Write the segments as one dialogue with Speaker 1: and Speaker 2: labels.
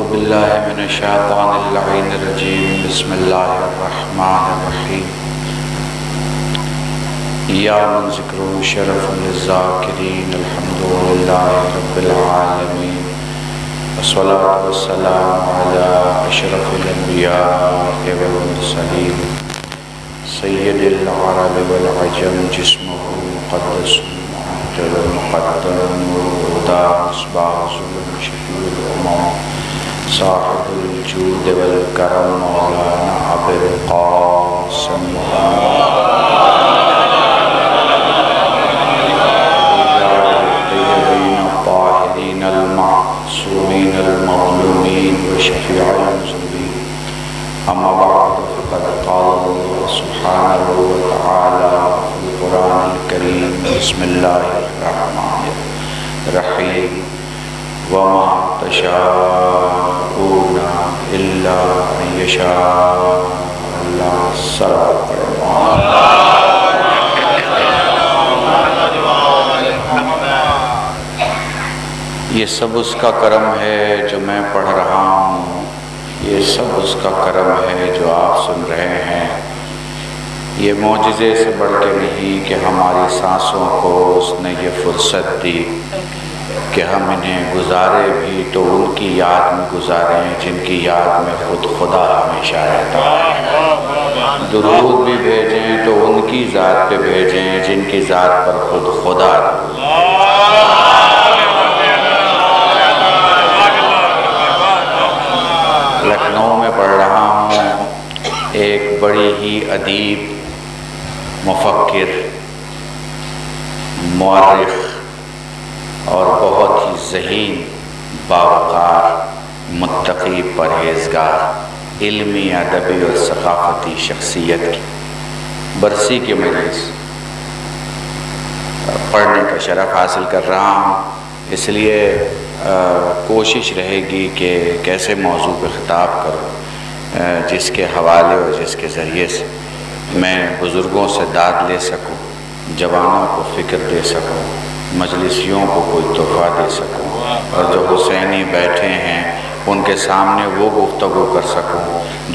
Speaker 1: باللہ من الشیطان اللعین الرجیم بسم اللہ الرحمن الرحیم یا من ذکر شرف للذاکرین الحمدللہ رب العالمین والصلاة والسلام علی اشرف الانبیاء والمرسلین سید العرب والعجم جسمہ مقدس مقدم الہدى مصباح ظلم شفیع الامم صاحب الجود والکرم مولانا ابو القاسم الطیبین الطاہرین المعصومین المظلومین وشفیع المذنبین اما بعد فقد قال اللہ سبحانہ وتعالی فی القرآن الکریم بسم اللہ الرحمن الرحیم وما تشاءون الا ان یشاء اللہ صلوات یہ سب اس کا کرم ہے جو میں پڑھ رہا ہوں، یہ سب اس کا کرم ہے جو آپ سن رہے ہیں۔ یہ معجزے سے بڑھ کے نہیں کہ ہماری سانسوں کو اس نے یہ فرصت دی کہ ہم انہیں گزارے بھی تو ان کی یاد میں گزاریں جن کی یاد میں خود خدا ہمیشہ رہتا ہے، درود بھی بھیجیں تو ان کی ذات پہ بھیجیں جن کی ذات پر خود خدا رہتا ہے۔ لکھنؤ میں پڑھ رہا ہوں، ایک بڑی ہی ادیب، مفکر، مورخ اور بہت ہی ذہین، باوقار، متقی، پرہیزگار، علمی، ادبی اور ثقافتی شخصیت کی برسی کے مجلس پڑھنے کا شرف حاصل کر رہا ہوں، اس لیے کوشش رہے گی کہ کیسے موضوع پہ خطاب کروں جس کے حوالے اور جس کے ذریعے سے میں بزرگوں سے داد لے سکوں، جوانوں کو فکر دے سکوں، مجلسیوں کو کوئی تحفہ دے سکوں، اور جو حسینی بیٹھے ہیں ان کے سامنے وہ گفتگو کر سکوں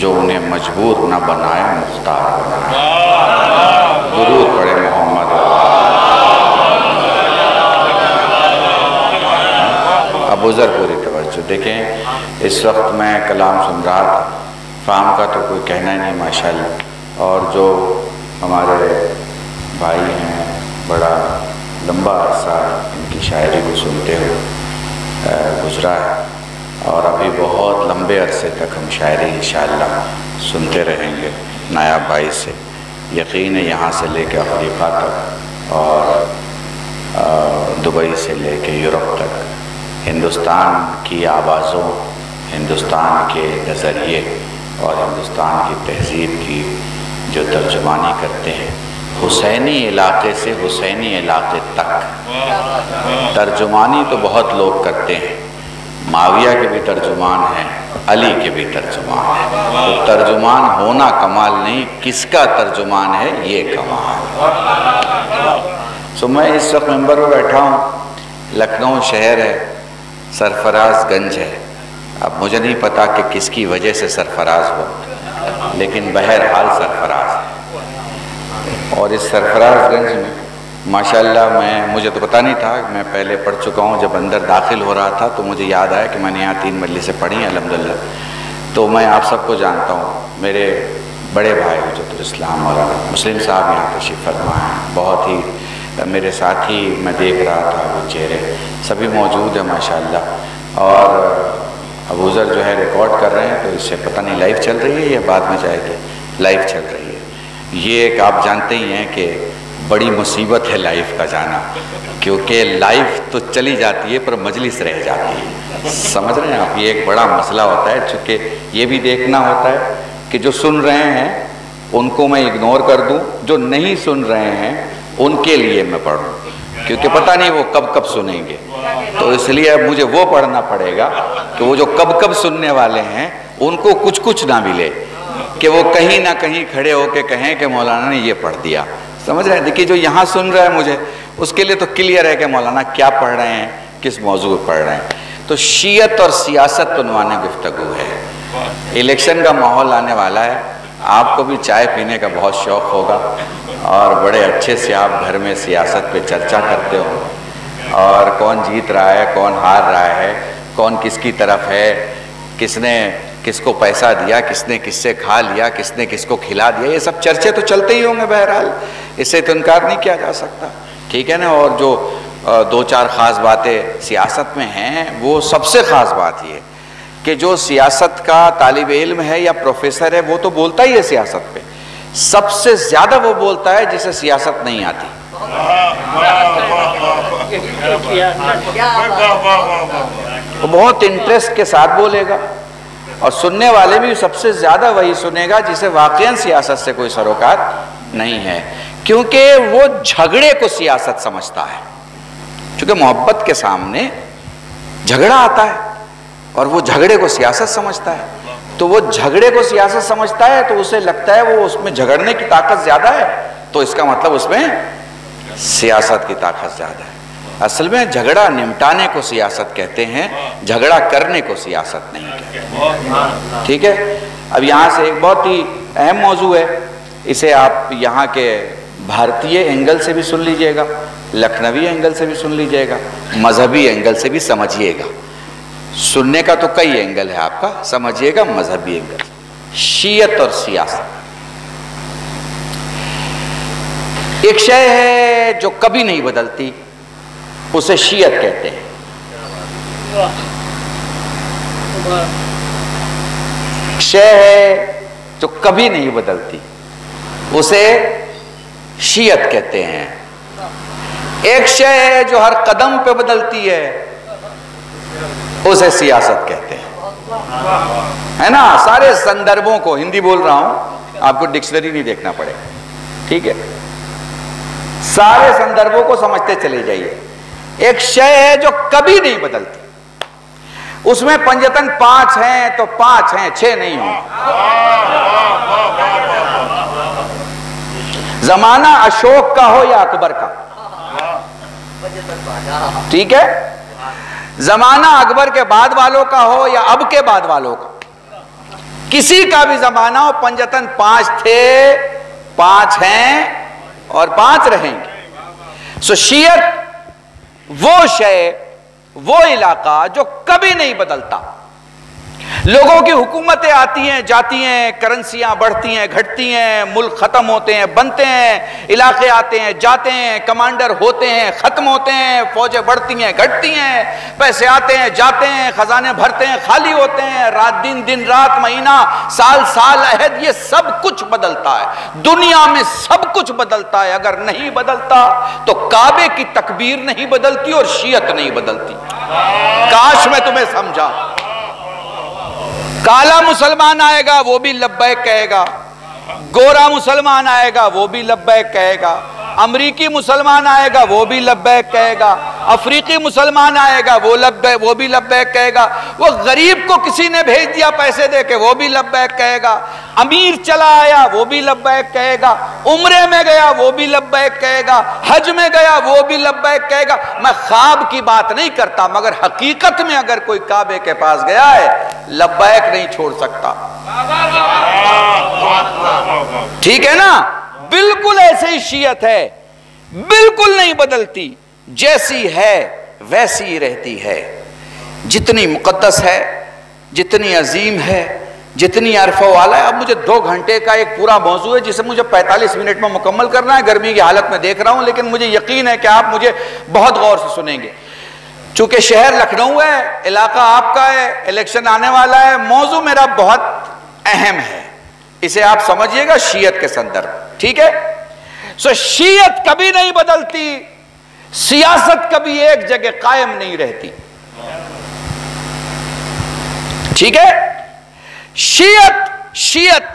Speaker 1: جو انہیں مجبور نہ بنائے، مختار بنائے۔ درود پڑھے محمد۔ اب ذرا پوری توجہ دیکھیں، اس وقت میں کلام سن رہا تھا، فہم کا تو کوئی کہنا ہی نہیں ماشاءاللہ، اور جو ہمارے بھائی ہیں بڑا لمبا عرصہ ان کی شاعری کو سنتے ہوئے گزرا ہے، اور ابھی بہت لمبے عرصے تک ہم شاعری انشاءاللہ سنتے رہیں گے نایاب بھائی سے۔ یقین ہے یہاں سے لے کے افریقہ تک اور دبئی سے لے کے یورپ تک ہندوستان کی آوازوں، ہندوستان کے نظریے اور ہندوستان کی تہذیب کی جو ترجمانی کرتے ہیں، حسینی علاقے سے حسینی علاقے تک ترجمانی تو بہت لوگ کرتے ہیں، معاویہ کے بھی ترجمان ہیں، علی کے بھی ترجمان ہیں، تو ترجمان ہونا کمال نہیں، کس کا ترجمان ہے یہ کمال ہے۔ میں اس وقت ممبر پر بیٹھا ہوں، لکھنؤ شہر ہے، سرفراز گنج ہے، اب مجھے نہیں پتا کہ کس کی وجہ سے سرفراز ہو، لیکن بہرحال سرفراز ہے۔ اور اس سرفراز گنج میں ماشاءاللہ مجھے تو پتہ نہیں تھا، میں پہلے پڑھ چکا ہوں، جب اندر داخل ہو رہا تھا تو مجھے یاد آیا کہ میں نے یہاں 3 مجلسیں پڑھی ہیں الحمدللہ، تو میں آپ سب کو جانتا ہوں، میرے بڑے بھائی حجت الاسلام اور مسلم صاحب یہاں تشریف فرما ہیں، بہت ہی میرے ساتھی میں دیکھ رہا تھا وہ چہرے سبھی موجود ہیں ماشاءاللہ، اور ابو ذر جو ہے ریکارڈ کر رہے ہیں، تو اس سے پتہ نہیں لائیو چل رہی ہے یا بعد میں جائے گی، لائیو چل رہی ہے۔ یہ ایک آپ جانتے ہی ہیں کہ بڑی مصیبت ہے لائیو کا جانا، کیونکہ لائیو تو چلی جاتی ہے پر مجلس رہ جاتی ہے، سمجھ رہے ہیں آپ، یہ ایک بڑا مسئلہ ہوتا ہے، چونکہ یہ بھی دیکھنا ہوتا ہے کہ جو سن رہے ہیں ان کو میں اگنور کر دوں، جو نہیں سن رہے ہیں ان کے لیے میں پڑھوں، کیونکہ پتہ نہیں وہ کب سنیں گے، تو اس لیے اب مجھے وہ پڑھنا پڑے گا کہ وہ جو کب سننے والے ہیں ان کو کچھ نہ ملے، کہ وہ کہیں نہ کہیں کھڑے ہو کے کہیں کہ مولانا نے یہ پڑھ دیا، سمجھ رہے ہیں؟ دیکھیے جو یہاں سن رہا ہے مجھے، اس کے لیے تو کلیئر ہے کہ مولانا کیا پڑھ رہے ہیں، کس موضوع پہ پڑھ رہے ہیں۔ تو شیعت اور سیاست عنوان گفتگو ہے۔ الیکشن کا ماحول آنے والا ہے، آپ کو بھی چائے پینے کا بہت شوق ہوگا اور بڑے اچھے سے آپ گھر میں سیاست پہ چرچا کرتے ہو، اور کون جیت رہا ہے، کون ہار رہا ہے، کون کس کی طرف ہے، کس نے کس کو پیسہ دیا، کس نے کس سے کھا لیا، کس نے کس کو کھلا دیا، یہ سب چرچے تو چلتے ہی ہوں گے بہرحال، اس سے تو انکار نہیں کیا جا سکتا، ٹھیک ہے نا۔ اور جو دو چار خاص باتیں سیاست میں ہیں، وہ سب سے خاص بات یہ کہ جو سیاست کا طالب علم ہے یا پروفیسر ہے وہ تو بولتا ہی ہے سیاست پہ، سب سے زیادہ وہ بولتا ہے جسے سیاست نہیں آتی۔ وہ بہت انٹرسٹ کے ساتھ بولے گا، اور سننے والے بھی سب سے زیادہ وہی سنے گا جسے واقعاً سیاست سے کوئی سروکار نہیں ہے، کیونکہ وہ جھگڑے کو سیاست سمجھتا ہے۔ چونکہ محبت کے سامنے جھگڑا آتا ہے اور وہ جھگڑے کو سیاست سمجھتا ہے، تو وہ جھگڑے کو سیاست سمجھتا ہے تو اسے لگتا ہے وہ اس میں جھگڑنے کی طاقت زیادہ ہے، تو اس کا مطلب اس میں سیاست کی طاقت زیادہ ہے۔ اصل میں جھگڑا نمٹانے کو سیاست کہتے ہیں، جھگڑا کرنے کو سیاست نہیں کہتے، ٹھیک ہے۔ اب یہاں سے ایک بہت ہی اہم موضوع ہے، اسے آپ یہاں کے بھارتیہ اینگل سے بھی سن لیجئے گا، لکھنوی اینگل سے بھی سن لیجئے گا، مذہبی اینگل سے بھی سمجھیے گا۔ سننے کا تو کئی اینگل ہے آپ کا، سمجھیے گا مذہبی اینگل۔ شیعت اور سیاست ایک شے ہے جو کبھی نہیں بدلتی، اسے شیعت کہتے ہیں۔ شے ہے جو کبھی نہیں بدلتی، اسے شیعت کہتے ہیں۔ ایک شے ہے جو ہر قدم پہ بدلتی ہے، اسے سیاست کہتے ہیں، ہے نا۔ سارے سندربوں کو، ہندی بول رہا ہوں، آپ کو ڈکشنری نہیں دیکھنا پڑے، ٹھیک ہے، سارے سندربوں کو سمجھتے چلے جائیے۔ ایک شے ہے جو کبھی نہیں بدلتی، اس میں پنجتن 5 ہیں تو 5 ہیں، 6 نہیں ہوں۔ زمانہ اشوک کا ہو یا اکبر کا، ٹھیک ہے، زمانہ اکبر کے بعد والوں کا ہو یا اب کے بعد والوں کا، کسی کا بھی زمانہ ہو، پنجتن 5 تھے، 5 ہیں اور 5 رہیں گے۔ سو شیعت وہ شے، وہ علاقہ جو کبھی نہیں بدلتا۔ لوگوں کی حکومتیں آتی ہیں جاتی ہیں، کرنسیاں بڑھتی ہیں گھٹتی ہیں، ملک ختم ہوتے ہیں بنتے ہیں، علاقے آتے ہیں جاتے ہیں، کمانڈر ہوتے ہیں ختم ہوتے ہیں، فوجیں بڑھتی ہیں گھٹتی ہیں، پیسے آتے ہیں جاتے ہیں، خزانے بھرتے ہیں خالی ہوتے ہیں، رات دن، دن رات، مہینہ سال سال عہد، یہ سب کچھ بدلتا ہے۔ دنیا میں سب کچھ بدلتا ہے، اگر نہیں بدلتا تو کعبے کی تکبیر نہیں بدلتی اور شیعت نہیں بدلتی۔ کاش میں تمہیں سمجھا۔ کالا مسلمان آئے گا وہ بھی لبیک کہے گا، گورا مسلمان آئے گا وہ بھی لبیک کہے گا، امریکی مسلمان آئے گا وہ بھی لبیک کہے گا، افریقی مسلمان آئے گا وہ بھی لبیک کہے گا، وہ غریب کو کسی نے بھیج دیا پیسے دے کے وہ بھی لبیک کہے گا، امیر چلا آیا وہ بھی لبیک کہے گا، عمرے میں گیا وہ بھی لبیک کہے گا، حج میں گیا وہ بھی لبیک کہے گا۔ میں خواب کی بات نہیں کرتا، مگر حقیقت میں اگر کوئی کعبے کے پاس گیا ہے لبیک نہیں چھوڑ سکتا، ٹھیک ہے نا۔ بالکل ایسے ہی شیعت ہے، بالکل نہیں بدلتی، جیسی ہے ویسی رہتی ہے، جتنی مقدس ہے، جتنی عظیم ہے، جتنی عرف والا ہے۔ اب مجھے 2 گھنٹے کا ایک پورا موضوع ہے جسے مجھے 45 منٹ میں مکمل کرنا ہے، گرمی کی حالت میں دیکھ رہا ہوں، لیکن مجھے یقین ہے کہ آپ مجھے بہت غور سے سنیں گے۔ چونکہ شہر لکھنؤ ہے، علاقہ آپ کا ہے، الیکشن آنے والا ہے، موضوع میرا بہت اہم ہے، اسے آپ سمجھیے گا شیعت کے سندرب، ٹھیک ہے۔ سو شیعت کبھی نہیں بدلتی، سیاست کبھی ایک جگہ قائم نہیں رہتی، ٹھیک ہے۔ شیعت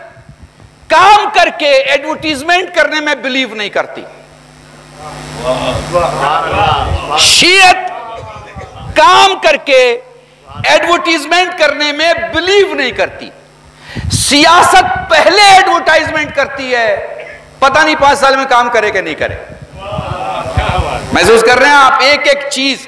Speaker 1: کام کر کے ایڈورٹیزمنٹ کرنے میں بلیو نہیں کرتی، شیعت کام کر کے ایڈورٹیزمنٹ کرنے میں بلیو نہیں کرتی۔ سیاست پہلے ایڈورٹائزمنٹ کرتی ہے، پتہ نہیں 5 سال میں کام کرے کہ نہیں کرے۔ محسوس کر رہے ہیں آپ؟ ایک ایک چیز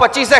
Speaker 2: 25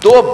Speaker 2: 2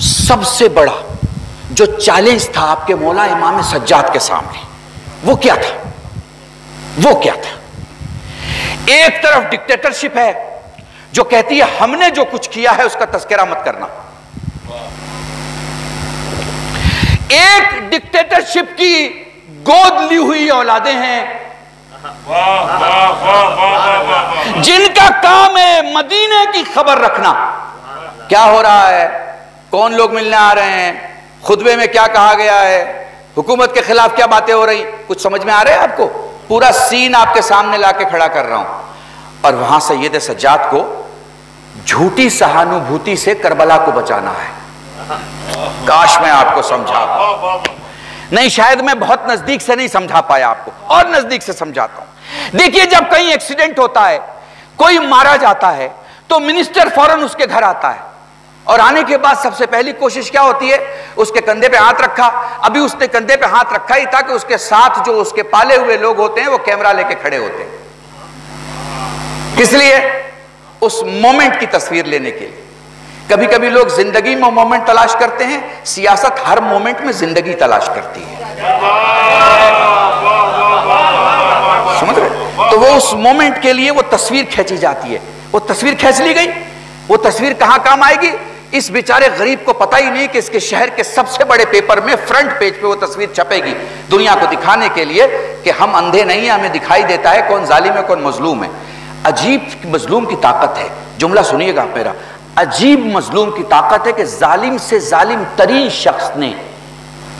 Speaker 2: سب سے بڑا جو چیلنج تھا آپ کے مولا امام سجاد کے سامنے وہ کیا تھا؟ وہ کیا تھا؟ ایک طرف ڈکٹیٹرشپ ہے جو کہتی ہے ہم نے جو کچھ کیا ہے اس کا تذکرہ مت کرنا، ایک ڈکٹیٹرشپ کی گود لی ہوئی اولادیں ہیں جن کا کام ہے مدینے کی خبر رکھنا، کیا ہو رہا ہے، کون لوگ ملنے آ رہے ہیں، خطبے میں کیا کہا گیا ہے، حکومت کے خلاف کیا باتیں ہو رہی، کچھ سمجھ میں آ رہا ہے آپ کو؟ پورا سین آپ کے سامنے لا کے کھڑا کر رہا ہوں۔ اور وہاں سید سجاد کو جھوٹی سہانوبھوتی سے کربلا کو بچانا ہے۔ کاش میں آپ کو سمجھا، نہیں شاید میں بہت نزدیک سے نہیں سمجھا پایا آپ کو، اور نزدیک سے سمجھاتا ہوں۔ دیکھیے جب کہیں ایکسیڈنٹ ہوتا ہے، کوئی مارا جاتا ہے تو منسٹر فوراً اس کے گھر آتا ہے، اور آنے کے بعد سب سے پہلی کوشش کیا ہوتی ہے؟ اس کے کندھے پہ ہاتھ رکھا، ابھی اس نے کندھے پہ ہاتھ رکھا ہی تھا کہ اس کے ساتھ جو اس کے پالے ہوئے لوگ ہوتے ہیں وہ کیمرہ لے کے کھڑے ہوتے ہیں، کس لیے؟ اس مومنٹ کی تصویر لینے کے لیے۔ کبھی کبھی لوگ زندگی میں مومنٹ تلاش کرتے ہیں، سیاست ہر مومنٹ میں زندگی تلاش کرتی ہے، سمجھ رہے؟ تو وہ اس مومنٹ کے لیے وہ تصویر کھینچی جاتی ہے، وہ تصویر کھینچ لی گئی، وہ تصویر کہاں کام آئے گی؟ اس بیچارے غریب کو پتہ ہی نہیں کہ اس کے شہر کے سب سے بڑے پیپر میں فرنٹ پیج پہ وہ تصویر چھپے گی، دنیا کو دکھانے کے لیے کہ ہم اندھے نہیں ہیں، ہمیں دکھائی دیتا ہے کون ظالم ہے کون مظلوم ہے۔ عجیب مظلوم کی طاقت ہے، جملہ سنیے گا میرا، عجیب مظلوم کی طاقت ہے کہ ظالم سے ظالم ترین شخص نے،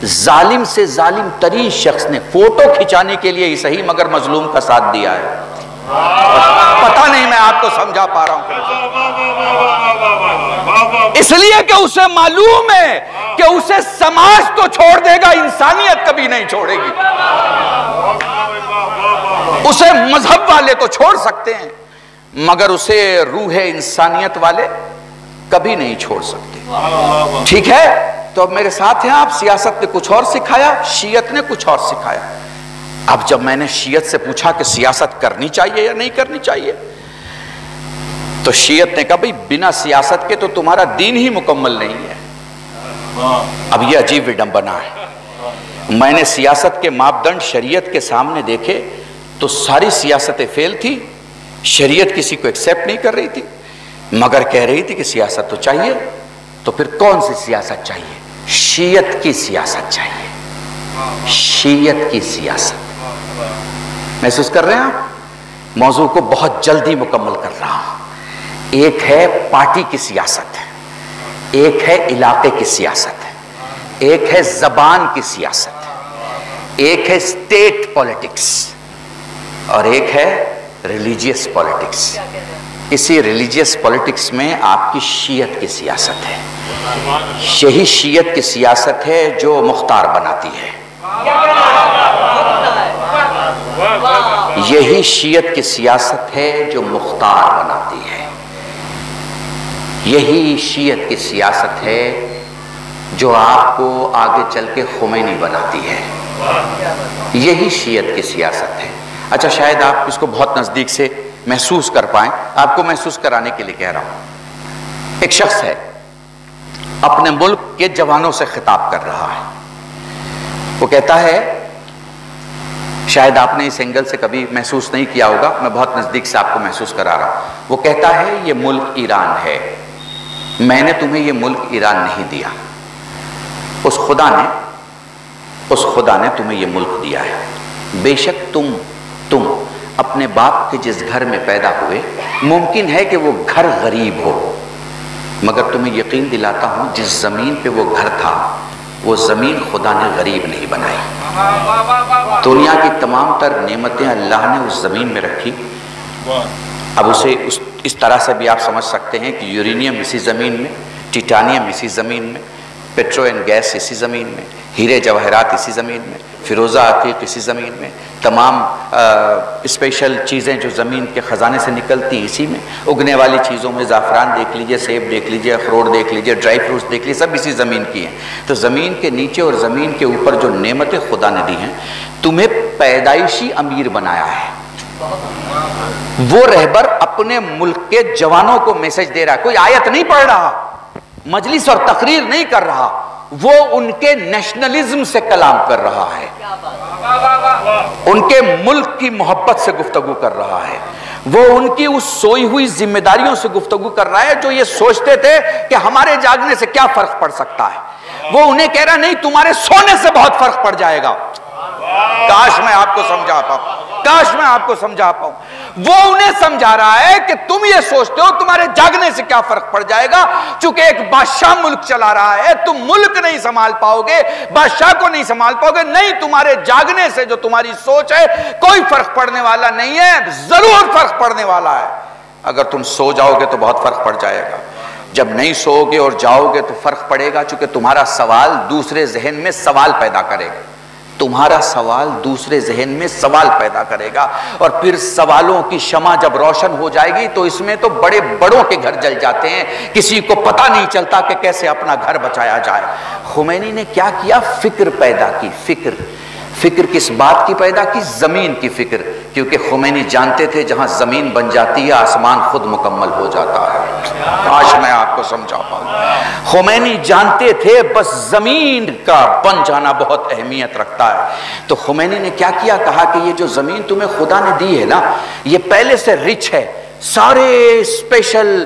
Speaker 2: ظالم سے ظالم ترین شخص نے فوٹو کھچانے کے لیے ہی صحیح مگر مظلوم کا ساتھ دیا ہے۔ پتہ نہیں میں آپ کو سمجھا پا رہا ہوں، اس لیے کہ اسے معلوم ہے کہ اسے سماج تو چھوڑ دے گا، انسانیت کبھی نہیں چھوڑے گی۔ اسے مذہب والے تو چھوڑ سکتے ہیں مگر اسے روح انسانیت والے کبھی نہیں چھوڑ سکتے۔ ٹھیک ہے، تو اب میرے ساتھ ہیں آپ، سیاست نے کچھ اور سکھایا، شیعت نے کچھ اور سکھایا۔ اب جب میں نے شیعت سے پوچھا کہ سیاست کرنی چاہیے یا نہیں کرنی چاہیے، تو شیعت نے کہا بھئی بنا سیاست کے تو تمہارا دین ہی مکمل نہیں ہے۔ اب یہ عجیب وڈمبنا ہے، میں نے سیاست کے ماپدنڈ شریعت کے سامنے دیکھے تو ساری سیاستیں فیل تھی، شریعت کسی کو ایکسیپٹ نہیں کر رہی تھی، مگر کہہ رہی تھی کہ سیاست تو چاہیے۔ تو پھر کون سی سیاست چاہیے؟ شیعت کی سیاست چاہیے، شیعت کی سیاست۔ محسوس کر رہے ہیں آپ؟ موضوع کو بہت جلدی مکمل کر رہا ہوں۔ ایک ہے پارٹی کی سیاست ہے، ایک ہے علاقے کی سیاست ہے، ایک ہے زبان کی سیاست ہے، ایک ہے اسٹیٹ پولیٹکس، اور ایک ہے ریلیجیس پولیٹکس۔ اسی ریلیجیس پولیٹکس میں آپ کی شیعت کی سیاست ہے، یہی شیعت کی سیاست ہے جو مختار بناتی ہے، یہی شیعت کی سیاست ہے جو مختار بناتی ہے، یہی شیعت کی سیاست ہے جو آپ کو آگے چل کے خمینی بناتی ہے، یہی شیعت کی سیاست ہے۔ اچھا شاید آپ اس کو بہت نزدیک سے محسوس کر پائیں، آپ کو محسوس کرانے کے لیے کہہ رہا ہوں۔ ایک شخص ہے اپنے ملک کے جوانوں سے خطاب کر رہا ہے، وہ کہتا ہے، شاید آپ نے اس اینگل سے کبھی محسوس نہیں کیا ہوگا، میں بہت نزدیک سے آپ کو محسوس کرا رہا ہوں۔ وہ کہتا ہے یہ ملک ایران ہے، میں نے تمہیں یہ ملک ایران نہیں دیا، اس خدا نے تمہیں یہ ملک دیا ہے۔ بے شک تم اپنے باپ کے جس گھر میں پیدا ہوئے ممکن ہے کہ وہ گھر غریب ہو، مگر تمہیں یقین دلاتا ہوں جس زمین پہ وہ گھر تھا وہ زمین خدا نے غریب نہیں بنائی، دنیا کی تمام تر نعمتیں اللہ نے اس زمین میں رکھی۔ اب اسے اس طرح سے بھی آپ سمجھ سکتے ہیں کہ یورینیم اسی زمین میں، ٹیٹانیم اسی زمین میں، پیٹرو اینڈ گیس اسی زمین میں، ہیرے جواہرات اسی زمین میں، فیروزہ عتیق اسی زمین میں، تمام اسپیشل چیزیں جو زمین کے خزانے سے نکلتی ہیں اسی میں، اگنے والی چیزوں میں زعفران دیکھ لیجئے، سیب دیکھ لیجئے، اخروٹ دیکھ لیجئے، ڈرائی فروٹس دیکھ لیجئے، سب اسی زمین کی ہیں۔ تو زمین کے نیچے اور زمین کے اوپر جو نعمتیں خدا نے دی ہیں، تمہیں پیدائشی امیر بنایا ہے۔ وہ رہبر اپنے ملک کے جوانوں کو میسج دے رہا ہے، کوئی آیت نہیں پڑھ رہا، مجلس اور تقریر نہیں کر رہا، وہ ان کے نیشنلزم سے کلام کر رہا ہے، ان کے ملک کی محبت سے گفتگو کر رہا ہے، وہ ان کی اس سوئی ہوئی ذمہ داریوں سے گفتگو کر رہا ہے جو یہ سوچتے تھے کہ ہمارے جاگنے سے کیا فرق پڑ سکتا ہے۔ وہ انہیں کہہ رہا نہیں، تمہارے سونے سے بہت فرق پڑ جائے گا۔ کاش میں آپ کو سمجھا پاؤں، کاش میں آپ کو سمجھا پاؤں۔ وہ انہیں سمجھا رہا ہے کہ تم یہ سوچتے ہو تمہارے جاگنے سے کیا فرق پڑ جائے گا، چونکہ ایک بادشاہ ملک چلا رہا ہے، تم ملک نہیں سنبھال پاؤ گے، بادشاہ کو نہیں سنبھال پاؤ گے۔ نہیں، تمہارے جاگنے سے جو تمہاری سوچ ہے کوئی فرق پڑنے والا نہیں ہے، ضرور فرق پڑنے والا ہے۔ اگر تم سو جاؤ گے تو بہت فرق پڑ جائے گا، جب نہیں سو گے اور جاؤ گے تو فرق پڑے گا، چونکہ تمہارا سوال دوسرے ذہن میں سوال پیدا کرے گا، تمہارا سوال دوسرے ذہن میں سوال پیدا کرے گا، اور پھر سوالوں کی شمع جب روشن ہو جائے گی تو اس میں تو بڑے بڑوں کے گھر جل جاتے ہیں، کسی کو پتہ نہیں چلتا کہ کیسے اپنا گھر بچایا جائے۔ خمینی نے کیا کیا؟ فکر پیدا کی، فکر کس بات کی پیدا کی؟ زمین کی فکر، کیونکہ خمینی جانتے تھے جہاں زمین بن جاتی ہے آسمان خود مکمل ہو جاتا ہے۔ کاش میں آپ کو سمجھا پاؤں۔ خمینی جانتے تھے بس زمین کا بن جانا بہت اہمیت رکھتا ہے، تو خمینی نے کیا کیا؟ کہا کہ یہ جو زمین تمہیں خدا نے دی ہے نا، یہ پہلے سے رچ ہے، سارے اسپیشل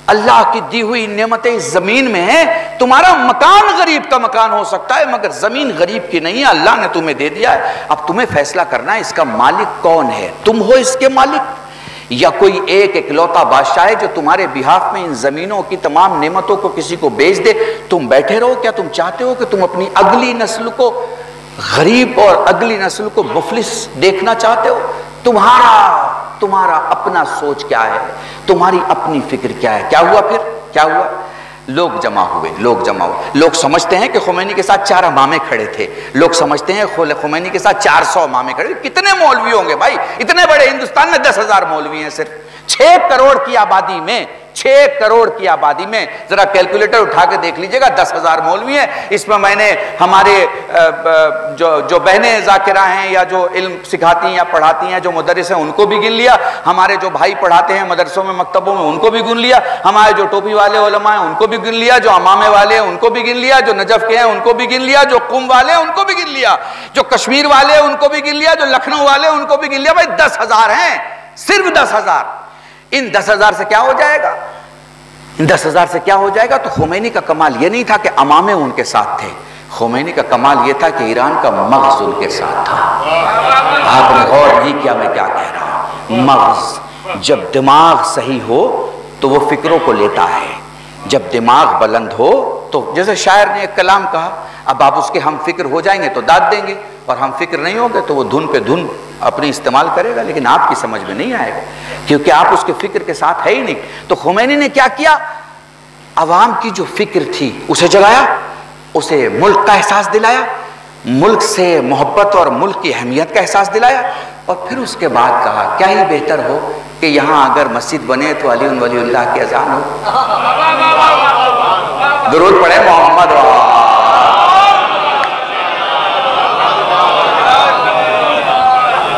Speaker 2: اللہ کی دی ہوئی نعمتیں اس زمین میں ہیں، تمہارا مکان غریب کا مکان ہو سکتا ہے مگر زمین غریب کی نہیں ہے، اللہ نے تمہیں دے دیا ہے۔ اب تمہیں فیصلہ کرنا ہے اس کا مالک کون ہے، تم ہو اس کے مالک یا کوئی ایک اکلوتا بادشاہ ہے جو تمہارے بہاف میں ان زمینوں کی تمام نعمتوں کو کسی کو بیچ دے۔ تم بیٹھے رہو، کیا تم چاہتے ہو کہ تم اپنی اگلی نسل کو غریب اور اگلی نسل کو مفلس دیکھنا چاہتے ہو؟ تمہارا اپنا سوچ کیا ہے، تمہاری اپنی فکر کیا ہے؟ کیا ہوا پھر؟ کیا ہوا؟ لوگ جمع ہوئے، لوگ سمجھتے ہیں کہ خمینی کے ساتھ 4 امامے کھڑے تھے، لوگ سمجھتے ہیں خمینی کے ساتھ 400 امامے کھڑے۔ کتنے مولوی ہوں گے بھائی؟ اتنے بڑے ہندوستان میں 10,000 مولوی ہیں، صرف 6 کروڑ کی آبادی میں، 6 کروڑ کی آبادی میں ذرا کیلکولیٹر اٹھا کے دیکھ لیجئے گا، 10,000 مولوی ہیں۔ اس میں میں نے ہمارے جو بہنیں ذاکرہ ہیں یا جو علم سکھاتی ہیں یا پڑھاتی ہیں، جو مدرس ہیں، ان کو بھی گن لیا، ہمارے جو بھائی پڑھاتے ہیں مدرسوں میں مکتبوں میں ان کو بھی گن لیا، ہمارے جو ٹوپی والے علماء ہیں ان کو بھی گن لیا، جو امامے والے ہیں ان کو بھی گن لیا، جو نجف کے ہیں ان کو بھی گن لیا، جو قم والے ہیں ان کو بھی گن لیا، جو کشمیر والے ہیں ان کو بھی گن لیا، جو لکھنؤ والے ہیں ان کو بھی گن لیا۔ بھائی 10,000 ہیں، صرف 10,000۔ ان 10,000 سے کیا ہو جائے گا؟ ان 10,000 سے کیا ہو جائے گا؟ تو خمینی کا کمال یہ نہیں تھا کہ امامے ان کے ساتھ تھے، خمینی کا کمال یہ تھا کہ ایران کا مغز ان کے ساتھ تھا۔ آپ نے غور نہیں کیا میں کیا کہہ رہا ہوں؟ مغز، جب دماغ صحیح ہو تو وہ فکروں کو لیتا ہے، جب دماغ بلند ہو تو جیسے شاعر نے ایک کلام کہا، اب آپ اس کے ہم فکر ہو جائیں گے تو داد دیں گے، اور ہم فکر نہیں ہوں گے تو وہ دھن پہ دھن اپنی استعمال کرے گا، لیکن آپ کی سمجھ میں نہیں آئے گا کیونکہ آپ اس کے فکر کے ساتھ ہے ہی نہیں۔ تو خمینی نے کیا کیا؟ عوام کی جو فکر تھی اسے جگایا، اسے ملک کا احساس دلایا، ملک سے محبت اور ملک کی اہمیت کا احساس دلایا، اور پھر اس کے بعد کہا کیا ہی بہتر ہو کہ یہاں اگر مسجد بنے تو علی ولی اللہ کی اذان ہو۔ درود پڑھے محمد۔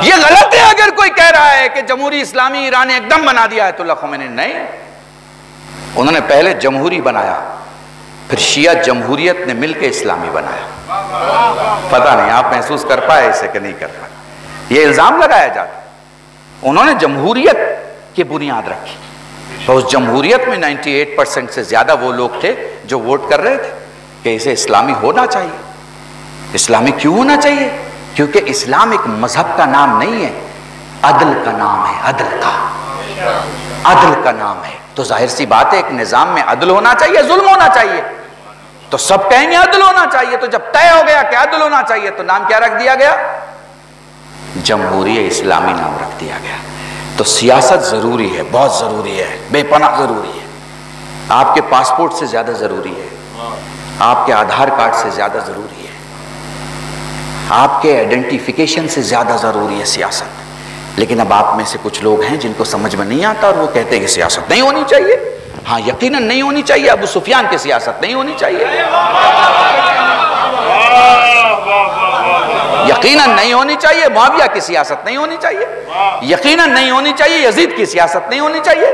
Speaker 2: یہ غلط ہے اگر کوئی کہہ رہا ہے کہ جمہوری اسلامی ایران نے ایک دم بنا دیا آیت اللہ خمینی، نہیں، انہوں نے پہلے جمہوری بنایا، پھر شیعہ جمہوریت نے مل کے اسلامی بنایا۔ پتہ نہیں آپ محسوس کر پائے اسے کہ نہیں کر پائے، یہ الزام لگایا جاتا۔ انہوں نے جمہوریت کی بنیاد رکھی، تو اس جمہوریت میں 98% سے زیادہ وہ لوگ تھے جو ووٹ کر رہے تھے کہ اسے اسلامی ہونا چاہیے۔ اسلامی کیوں ہونا چاہیے؟ کیونکہ اسلام ایک مذہب کا نام نہیں ہے، عدل کا نام ہے، عدل کا نام ہے۔ تو ظاہر سی بات ہے ایک نظام میں عدل ہونا چاہیے، ظلم ہونا چاہیے، تو سب کہیں گے عدل ہونا چاہیے۔ تو جب طے ہو گیا کہ عدل ہونا چاہیے تو نام کیا رکھ دیا گیا؟ جمہوریہ اسلامی نام رکھ دیا گیا۔ تو سیاست ضروری ہے، بہت ضروری ہے، بے پناہ ضروری ہے، آپ کے پاسپورٹ سے زیادہ ضروری ہے، آپ کے آدھار کارڈ سے زیادہ ضروری ہے، آپ کے آئیڈینٹیفیکیشن سے زیادہ ضروری ہے سیاست۔ لیکن اب آپ میں سے کچھ لوگ ہیں جن کو سمجھ میں نہیں آتا اور وہ کہتے ہیں کہ سیاست نہیں ہونی چاہیے۔ ہاں یقیناً نہیں ہونی چاہیے، ابو سفیان کی سیاست نہیں ہونی چاہیے، یقیناً نہیں ہونی چاہیے، معاویہ کی سیاست نہیں ہونی چاہیے، یقیناً نہیں ہونی چاہیے، یزید کی سیاست نہیں ہونی چاہیے،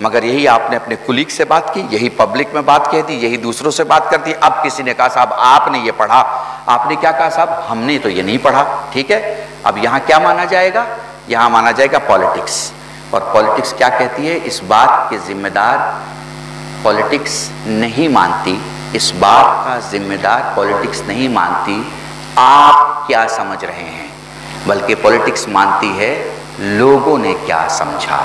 Speaker 2: مگر یہی آپ نے اپنے کولیگ سے بات کی, یہی پبلک میں بات کہہ دی, یہی دوسروں سے بات کر دی. اب کسی نے کہا صاحب آپ نے یہ پڑھا, آپ نے کیا کہا صاحب ہم نے تو یہ نہیں پڑھا. ٹھیک ہے, اب یہاں کیا مانا جائے گا؟ یہاں مانا جائے گا پالیٹکس. اور پالیٹکس کیا کہتی ہے؟ اس بات کے ذمہ دار پالیٹکس نہیں مانتی, اس بات کا ذمہ دار پالیٹکس نہیں مانتی آپ کیا سمجھ رہے ہیں, بلکہ پالیٹکس مانتی ہے لوگوں نے کیا سمجھا.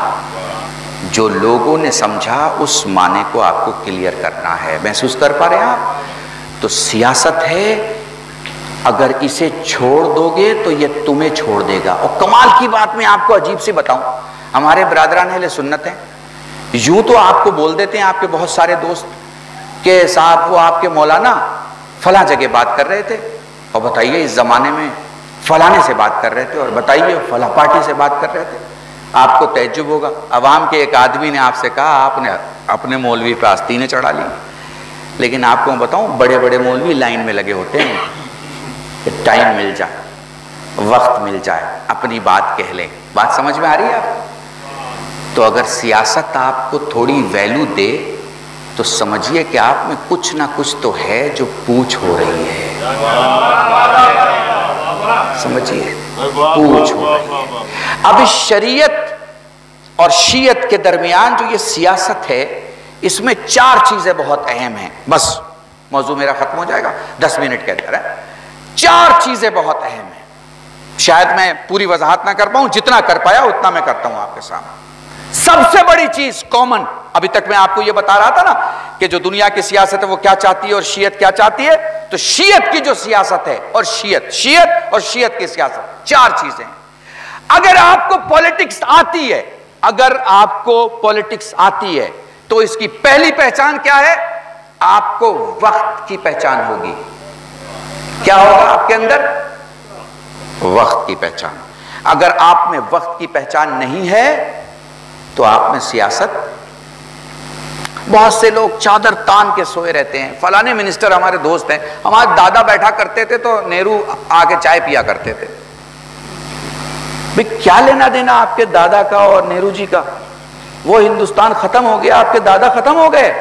Speaker 2: جو لوگوں نے سمجھا اس معنی کو آپ کو کلیئر کرنا ہے. محسوس کر پا رہے ہیں آپ؟ تو سیاست ہے, اگر اسے چھوڑ دو گے تو یہ تمہیں چھوڑ دے گا. اور کمال کی بات میں آپ کو عجیب سی بتاؤں, ہمارے برادران اہل سنت ہیں, یوں تو آپ کو بول دیتے ہیں آپ کے بہت سارے دوست کہ صاحب وہ آپ کے مولانا فلاں جگہ بات کر رہے تھے, اور بتائیے اس زمانے میں فلانے سے بات کر رہے تھے, اور بتائیے فلاں پارٹی سے بات کر رہے تھے. آپ کو تعجب ہوگا, عوام کے ایک آدمی نے آپ سے کہا آپ نے اپنے مولوی پہ آستینیں چڑھا لی. لیکن آپ کو میں بتاؤں بڑے بڑے مولوی لائن میں لگے ہوتے ہیں کہ ٹائم مل جائے, وقت مل جائے, اپنی بات کہہ لیں. بات سمجھ میں آ رہی ہے آپ؟ تو اگر سیاست آپ کو تھوڑی ویلیو دے تو سمجھیے کہ آپ میں کچھ نہ کچھ تو ہے جو پوچھ ہو رہی ہے. سمجھیے, پوچھ ہو رہی ہے. اب اس شریعت اور شیعت کے درمیان جو یہ سیاست ہے, اس میں 4 چیزیں بہت اہم ہیں. بس موضوع میرا ختم ہو جائے گا 10 منٹ کے اندر ہے. 4 چیزیں بہت اہم ہیں. شاید میں پوری وضاحت نہ کر پاؤں, جتنا کر پایا اتنا میں کرتا ہوں آپ کے سامنے. سب سے بڑی چیز کامن, ابھی تک میں آپ کو یہ بتا رہا تھا نا کہ جو دنیا کی سیاست ہے وہ کیا چاہتی ہے اور شیعت کیا چاہتی ہے. تو شیعت کی جو سیاست ہے اور شیعت اور شیعت کی سیاست 4 چیزیں ہیں. اگر آپ کو پالیٹکس آتی ہے, اگر آپ کو پالیٹکس آتی ہے تو اس کی پہلی پہچان کیا ہے؟ آپ کو وقت کی پہچان ہوگی. کیا ہوگا آپ کے اندر؟ وقت کی پہچان. اگر آپ میں وقت کی پہچان نہیں ہے تو آپ میں سیاست. بہت سے لوگ چادر تان کے سوئے رہتے ہیں. فلانے منسٹر ہمارے دوست ہیں, ہمارے دادا بیٹھا کرتے تھے تو نہرو آ کے چائے پیا کرتے تھے. بھئی کیا لینا دینا آپ کے دادا کا اور نہرو جی کا؟ وہ ہندوستان ختم ہو گیا, آپ کے دادا ختم ہو گئے.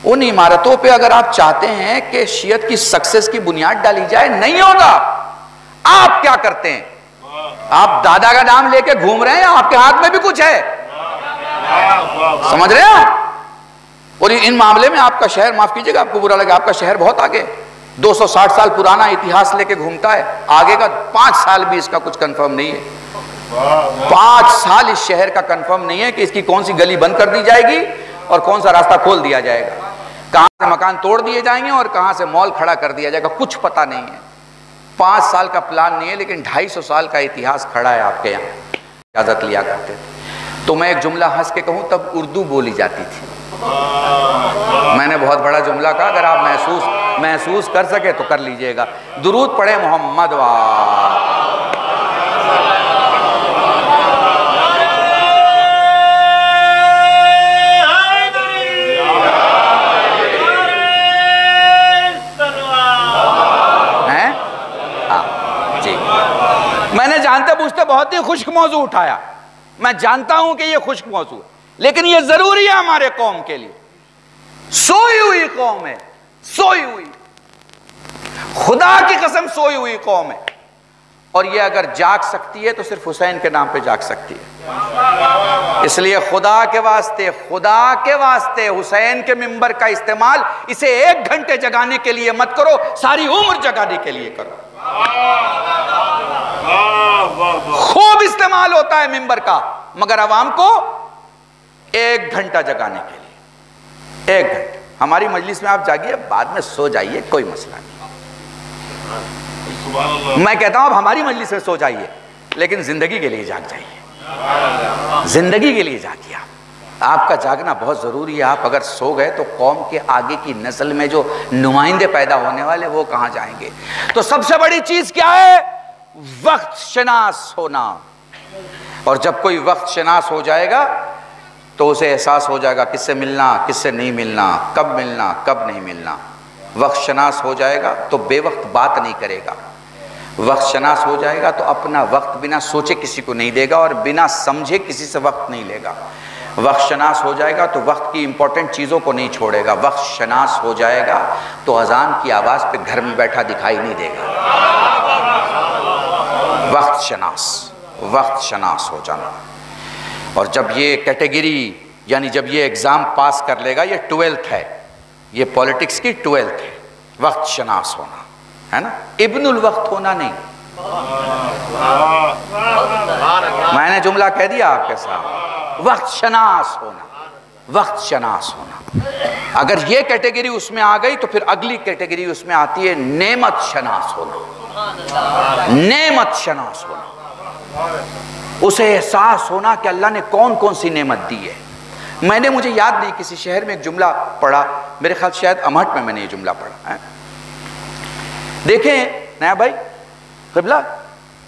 Speaker 2: ان عمارتوں پہ اگر آپ چاہتے ہیں کہ شیعت کی سکسس کی بنیاد ڈالی جائے, نہیں ہوگا. آپ کیا کرتے ہیں؟ آپ دادا کا نام لے کے گھوم رہے ہیں, آپ کے ہاتھ میں بھی کچھ ہے. سمجھ رہے ہیں آپ؟ اور ان معاملے میں آپ کا شہر, معاف کیجئے گا آپ کو برا لگا, آپ کا شہر بہت آگے, 260 سال پرانا اتہاس لے کے گھومتا ہے. آگے کا 5 سال بھی اس کا کچھ کنفرم نہیں ہے. 5 سال اس شہر کا کنفرم نہیں ہے کہ اس کی کون سی گلی بند کر دی جائے گی اور کون سا راستہ کھول دیا جائے گا, کہاں سے مکان توڑ دیے جائیں گے اور کہاں سے مال کھڑا کر دیا جائے گا, کچھ پتہ نہیں ہے. 5 سال کا پلان نہیں ہے, لیکن 250 سال کا اتہاس کھڑا ہے آپ کے یہاں. اجازت لیا کرتے تھے. تو میں ایک جملہ ہنس کے کہوں, تب اردو بولی جاتی تھی. میں نے بہت بڑا جملہ کہا, اگر آپ محسوس کر سکے تو کر لیجئے گا. درود پڑھے محمد میں نے جانتے پوچھتے بہت ہی خشک موضوع اٹھایا. میں جانتا ہوں کہ یہ خشک موضوع ہے, لیکن یہ ضروری ہے ہمارے قوم کے لیے. سوئی ہوئی قوم ہے, سوئی ہوئی, خدا کی قسم سوئی ہوئی قوم ہے. اور یہ اگر جاگ سکتی ہے تو صرف حسین کے نام پہ جاگ سکتی ہے. اس لیے خدا کے واسطے حسین کے منبر کا استعمال اسے 1 گھنٹے جگانے کے لیے مت کرو, ساری عمر جگانے کے لیے کرو. خوب استعمال ہوتا ہے منبر کا, مگر عوام کو 1 گھنٹہ جگانے کے لیے. 1 گھنٹہ. ہماری مجلس میں آپ جاگیے, بعد میں سو جائیے, کوئی مسئلہ نہیں. میں کہتا ہوں اب ہماری مجلس میں سو جائیے, لیکن زندگی کے لیے جاگ جائیے. زندگی کے لیے جاگیے. آپ کا جاگنا بہت ضروری ہے. آپ اگر سو گئے تو قوم کے آگے کی نسل میں جو نمائندے پیدا ہونے والے وہ کہاں جائیں گے؟ تو سب سے بڑی چیز کیا ہے؟ وقت شناس ہونا. اور جب کوئی وقت شناس ہو جائے گا تو اسے احساس ہو جائے گا کس سے ملنا, کس سے نہیں ملنا, کب نہیں ملنا. وقت شناس ہو جائے گا تو بے وقت بات نہیں کرے گا. وقت شناس ہو جائے گا تو اپنا وقت بنا سوچے کسی کو نہیں دے گا اور بنا سمجھے کسی سے وقت نہیں لے گا. وقت شناس ہو جائے گا تو وقت کی امپورٹنٹ چیزوں کو نہیں چھوڑے گا. وقت شناس ہو جائے گا تو اذان کی آواز پہ گھر میں بیٹھا دکھائی نہیں دے گا. وقت شناس ہو جانا. اور جب یہ کیٹیگری یعنی جب یہ ایگزام پاس کر لے گا, یہ 12th ہے, یہ پولیٹکس کی 12th ہے, وقت شناس ہونا ہے نا, ابن الوقت ہونا نہیں. میں نے جملہ کہہ دیا آپ کے ساتھ, وقت شناس ہونا, وقت شناس ہونا. اگر یہ کیٹیگری اس میں آ گئی تو پھر اگلی کیٹیگری اس میں آتی ہے نعمت شناس ہونا. نعمت شناس ہونا, اسے احساس ہونا کہ اللہ نے کون کون سی نعمت دی ہے. مجھے یاد نہیں, کسی شہر میں ایک جملہ پڑھا, میرے خیال شاید امہٹ میں نے یہ جملہ پڑھا. دیکھیں نیا بھائی قبلہ,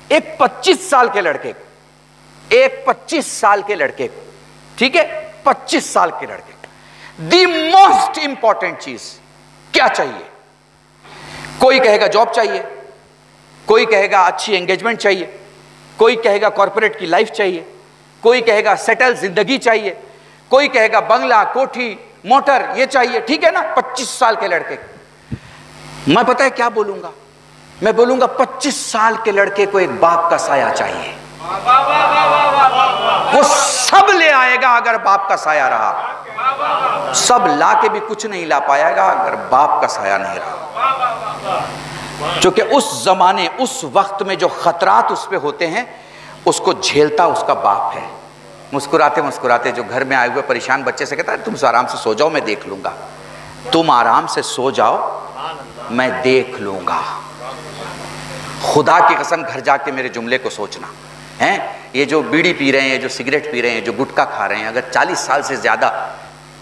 Speaker 2: ایک 25 سال کے لڑکے کو, ایک 25 سال کے لڑکے کو, ٹھیک ہے, 25 سال کے لڑکے کو دی موسٹ امپورٹنٹ چیز کیا چاہیے؟ کوئی کہے گا جاب چاہیے, کوئی کہے گا اچھی انگیجمنٹ چاہیے, کوئی کہے گا کارپوریٹ کی لائف چاہیے, کوئی کہے گا سیٹل زندگی چاہیے, کوئی کہے گا بنگلہ, کوٹھی, موٹر یہ چاہیے, ٹھیک ہے نا. 25 سال کے لڑکے, میں پتہ ہے کیا بولوں گا؟ میں بولوں گا 25 سال کے لڑکے کو ایک باپ کا سایہ چاہیے. وہ سب لے آئے گا اگر باپ کا سایہ رہا, سب لا کے بھی کچھ نہیں لا پائے گا اگر باپ کا سایہ نہیں رہا. چونکہ اس زمانے, اس وقت میں جو خطرات اس پہ ہوتے ہیں اس کو جھیلتا اس کا باپ ہے. مسکراتے مسکراتے جو گھر میں آئے ہوئے پریشان بچے سے کہتا ہے تم آرام سے سو جاؤ میں دیکھ لوں گا, تم آرام سے سو جاؤ میں دیکھ لوں گا. خدا کی قسم گھر جا کے میرے جملے کو سوچنا ہیں, یہ جو بیڑی پی رہے ہیں, جو سگریٹ پی رہے ہیں, جو گٹکا کھا رہے ہیں, اگر 40 سال سے زیادہ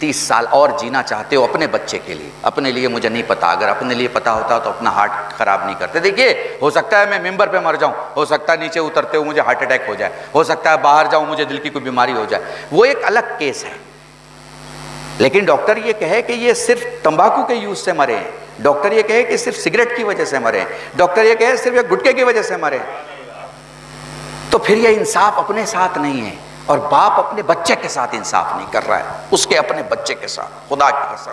Speaker 2: 30 سال اور جینا چاہتے ہو اپنے بچے کے لیے, اپنے لیے مجھے نہیں پتا, اگر اپنے لیے پتا ہوتا تو اپنا ہارٹ خراب نہیں کرتے. دیکھیے ہو سکتا ہے میں ممبر پہ مر جاؤں, ہو سکتا ہے نیچے اترتے ہوئے مجھے ہارٹ اٹیک ہو جائے, ہو سکتا ہے باہر جاؤں مجھے دل کی کوئی بیماری ہو جائے, وہ ایک الگ کیس ہے. لیکن ڈاکٹر یہ کہے کہ یہ صرف تمباکو کے یوز سے مرے ہیں, ڈاکٹر یہ کہے کہ صرف سگریٹ کی وجہ سے مرے ہیں, ڈاکٹر یہ کہے صرف ایک گٹکے کی وجہ سے مرے, تو پھر یہ انصاف اپنے ساتھ نہیں ہے. اور باپ اپنے بچے کے ساتھ انصاف نہیں کر رہا ہے, اس کے اپنے بچے کے ساتھ, خدا کی قسم.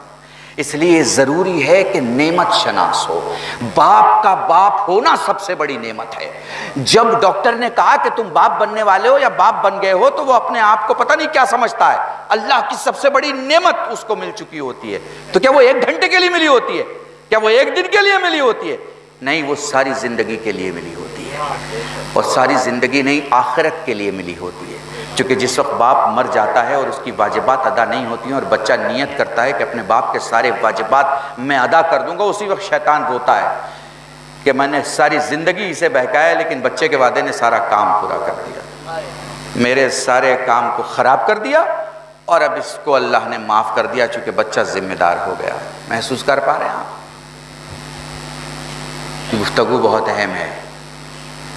Speaker 2: اس لیے ضروری ہے کہ نعمت شناس ہو. باپ کا باپ ہونا سب سے بڑی نعمت ہے. جب ڈاکٹر نے کہا کہ تم باپ بننے والے ہو یا باپ بن گئے ہو, تو وہ اپنے آپ کو پتہ نہیں کیا سمجھتا ہے, اللہ کی سب سے بڑی نعمت اس کو مل چکی ہوتی ہے. تو کیا وہ 1 گھنٹے کے لیے ملی ہوتی ہے؟ کیا وہ 1 دن کے لیے ملی ہوتی ہے؟ نہیں, وہ ساری زندگی کے لیے ملی ہوتی ہے. اور ساری زندگی نہیں, آخرت کے لیے ملی ہوتی ہے. چونکہ جس وقت باپ مر جاتا ہے اور اس کی واجبات ادا نہیں ہوتی ہیں اور بچہ نیت کرتا ہے کہ اپنے باپ کے سارے واجبات میں ادا کر دوں گا, اسی وقت شیطان روتا ہے کہ میں نے ساری زندگی اسے بہکایا لیکن بچے کے وعدے نے سارا کام پورا کر دیا, میرے سارے کام کو خراب کر دیا, اور اب اس کو اللہ نے معاف کر دیا چونکہ بچہ ذمہ دار ہو گیا. محسوس کر پا رہے ہیں آپ؟ گفتگو بہت اہم ہے.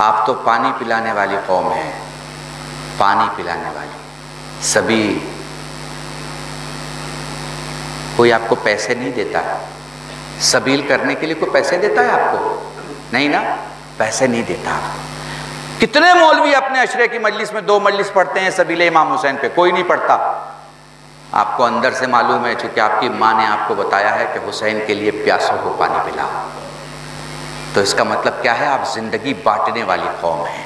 Speaker 2: آپ تو پانی پلانے والی قوم ہیں, پانی پلانے والی. سبھی کوئی آپ کو پیسے نہیں دیتا ہے, سبیل کرنے کے لیے کوئی پیسے دیتا ہے آپ کو؟ نہیں نا, پیسے نہیں دیتا. کتنے مولوی اپنے عشرے کی مجلس میں 2 مجلس پڑھتے ہیں سبیل امام حسین پہ, کوئی نہیں پڑھتا. آپ کو اندر سے معلوم ہے چونکہ آپ کی ماں نے آپ کو بتایا ہے کہ حسین کے لیے پیاسوں کو پانی پلا. تو اس کا مطلب کیا ہے؟ آپ زندگی بانٹنے والی قوم ہیں,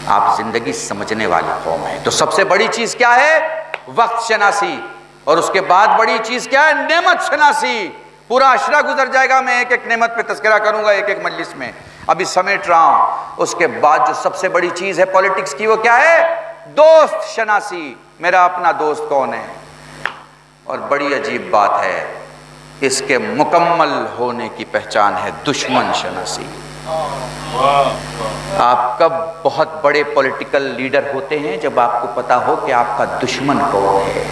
Speaker 2: آپ زندگی سمجھنے والی قوم ہیں. تو سب سے بڑی چیز کیا ہے؟ وقت شناسی. اور اس کے بعد بڑی چیز کیا ہے؟ نعمت شناسی. پورا عشرہ گزر جائے گا, میں ایک ایک نعمت پہ تذکرہ کروں گا ایک ایک مجلس میں, ابھی سمیٹ رہا ہوں. اس کے بعد جو سب سے بڑی چیز ہے پولیٹکس کی, وہ کیا ہے؟ دوست شناسی. میرا اپنا دوست کون ہے؟ اور بڑی عجیب بات ہے, اس کے مکمل ہونے کی پہچان ہے دشمن شناسی. آپ کب بہت بڑے پولیٹیکل لیڈر ہوتے ہیں؟ جب آپ کو پتا ہو کہ آپ کا دشمن کون ہے.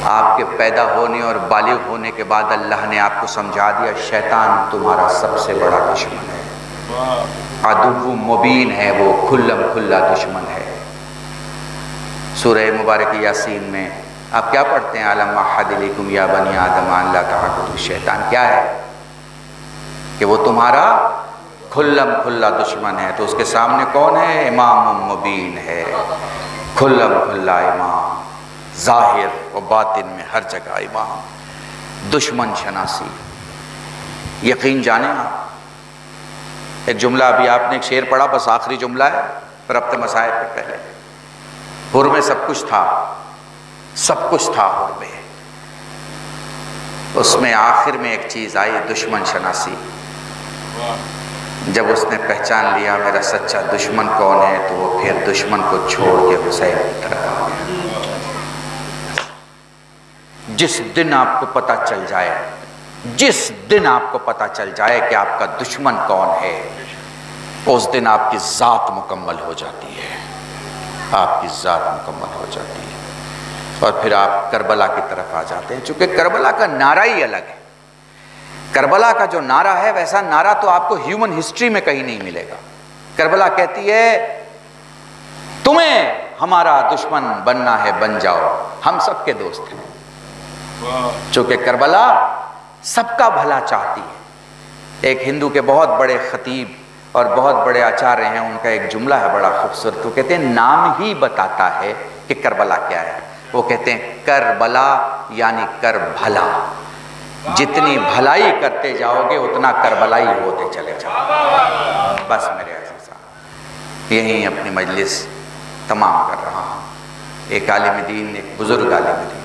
Speaker 2: آپ کے پیدا ہونے اور بالغ ہونے کے بعد اللہ نے آپ کو سمجھا دیا شیطان تمہارا سب سے بڑا دشمن ہے, عدو مبین ہے, وہ کھلم کھلا دشمن ہے. سورہ مبارک یاسین میں آپ کیا پڑھتے ہیں؟ علم احد علیکم یا بنی آدم ان لا تعبدوا الشیطان. کیا ہے کہ وہ تمہارا کھلم کھلا دشمن ہے. تو اس کے سامنے کون ہے؟ امام مبین ہے, کھلم کھلا امام. ظاہر و باطن میں ہر جگہ امام، دشمن شناسی۔ یقین جانیں آپ، ایک جملہ ابھی آپ نے ایک شعر پڑھا، بس آخری جملہ ہے ربط مسائل کے پہلے، حر میں سب کچھ تھا، سب کچھ تھا حر میں، اس میں آخر میں ایک چیز آئی، دشمن شناسی۔ جب اس نے پہچان لیا میرا سچا دشمن کون ہے، تو وہ پھر دشمن کو چھوڑ کے حسین کی طرف آ گیا۔ جس دن آپ کو پتہ چل جائے، جس دن آپ کو پتہ چل جائے کہ آپ کا دشمن کون ہے، اس دن آپ کی ذات مکمل ہو جاتی ہے، آپ کی ذات مکمل ہو جاتی ہے، اور پھر آپ کربلا کی طرف آ جاتے ہیں۔ چونکہ کربلا کا نعرہ ہی الگ ہے، کربلا کا جو نعرہ ہے ویسا نعرہ تو آپ کو ہیومن ہسٹری میں کہیں نہیں ملے گا۔ کربلا کہتی ہے تمہیں ہمارا دشمن بننا ہے، بن جاؤ، ہم سب کے دوست ہیں۔ چونکہ کربلا سب کا بھلا چاہتی ہے۔ ایک ہندو کے بہت بڑے خطیب اور بہت بڑے آچاریہ ہیں، ان کا ایک جملہ ہے بڑا خوبصورت، وہ کہتے ہیں نام ہی بتاتا ہے کہ کربلا کیا ہے۔ وہ کہتے ہیں کربلا یعنی کر بھلا، جتنی بھلائی کرتے جاؤ گے اتنا کربلائی ہوتے چلے جاؤ۔ بس میرے عزیزان، یہیں اپنی مجلس تمام کر رہا ہوں۔ ایک عالم دین، ایک بزرگ عالم دین،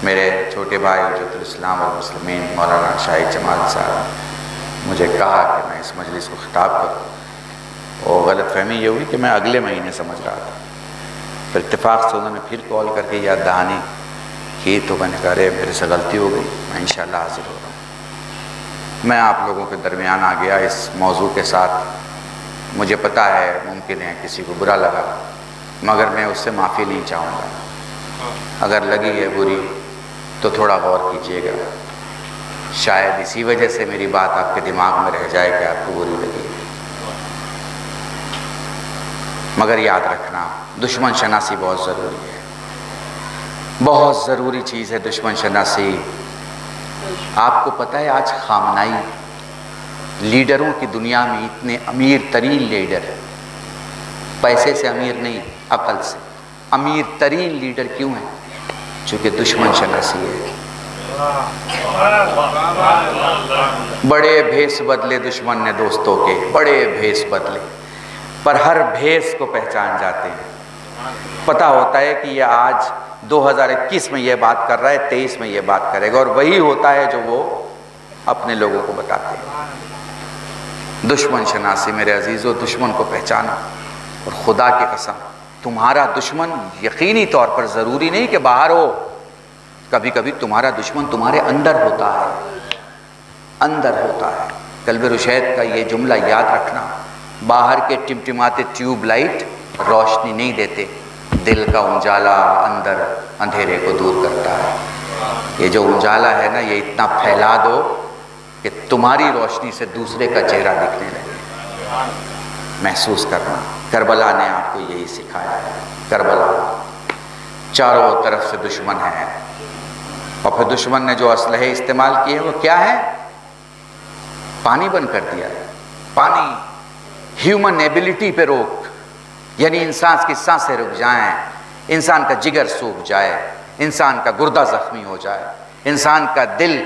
Speaker 2: میرے چھوٹے بھائی حجت الاسلام والمسلمین مولانا شاہد جمال صاحب، مجھے کہا کہ میں اس مجلس کو خطاب کروں، اور غلط فہمی یہ ہوئی کہ میں اگلے مہینے سمجھ رہا تھا، پھر اتفاق سے انہوں نے پھر کال کر کے یاد دہانی کی، تو میں نے کہا رہے میرے سے غلطی ہو گئی، میں انشاءاللہ حاضر ہو رہا ہوں۔ میں آپ لوگوں کے درمیان آ گیا اس موضوع کے ساتھ، مجھے پتہ ہے ممکن ہے کسی کو برا لگا، مگر میں اس سے معافی نہیں چاہوں گا۔ اگر لگی ہے بری تو تھوڑا غور کیجئے گا، شاید اسی وجہ سے میری بات آپ کے دماغ میں رہ جائے کہ آپ کو بری لگی، مگر یاد رکھنا دشمن شناسی بہت ضروری ہے، بہت ضروری چیز ہے دشمن شناسی۔ آپ کو پتہ ہے آج خامنائی لیڈروں کی دنیا میں اتنے امیر ترین لیڈر ہیں، پیسے سے امیر نہیں، عقل سے امیر ترین لیڈر کیوں ہیں؟ چونکہ دشمن شناسی ہے۔ بڑے بھیس بدلے دشمن نے دوستوں کے، بڑے بھیس بدلے، پر ہر بھیس کو پہچان جاتے ہیں۔ پتہ ہوتا ہے کہ یہ آج 2021 میں یہ بات کر رہا ہے، 23 میں یہ بات کرے گا، اور وہی ہوتا ہے جو وہ اپنے لوگوں کو بتاتے ہیں۔ دشمن شناسی میرے عزیزو، دشمن کو پہچانا، اور خدا کی قسم تمہارا دشمن یقینی طور پر ضروری نہیں کہ باہر ہو، کبھی کبھی تمہارا دشمن تمہارے اندر ہوتا ہے، اندر ہوتا ہے۔ قلب رشید کا یہ جملہ یاد رکھنا، باہر کے ٹمٹماتے ٹیوب لائٹ روشنی نہیں دیتے، دل کا انجالا اندر اندھیرے کو دور کرتا ہے۔ یہ جو انجالا ہے نا، یہ اتنا پھیلا دو کہ تمہاری روشنی سے دوسرے کا چہرہ دکھنے لگے۔ محسوس کرنا، کربلا نے آپ کو یہی سکھایا ہے۔ کربلا چاروں طرف سے دشمن ہے، اور پھر دشمن نے جو اسلحے استعمال کیے وہ کیا ہے؟ پانی بند کر دیا ہے۔ پانی ہیومن ایبیلٹی پہ روک، یعنی انسان کی سانسیں رک جائیں، انسان کا جگر سوکھ جائے، انسان کا گردہ زخمی ہو جائے، انسان کا دل،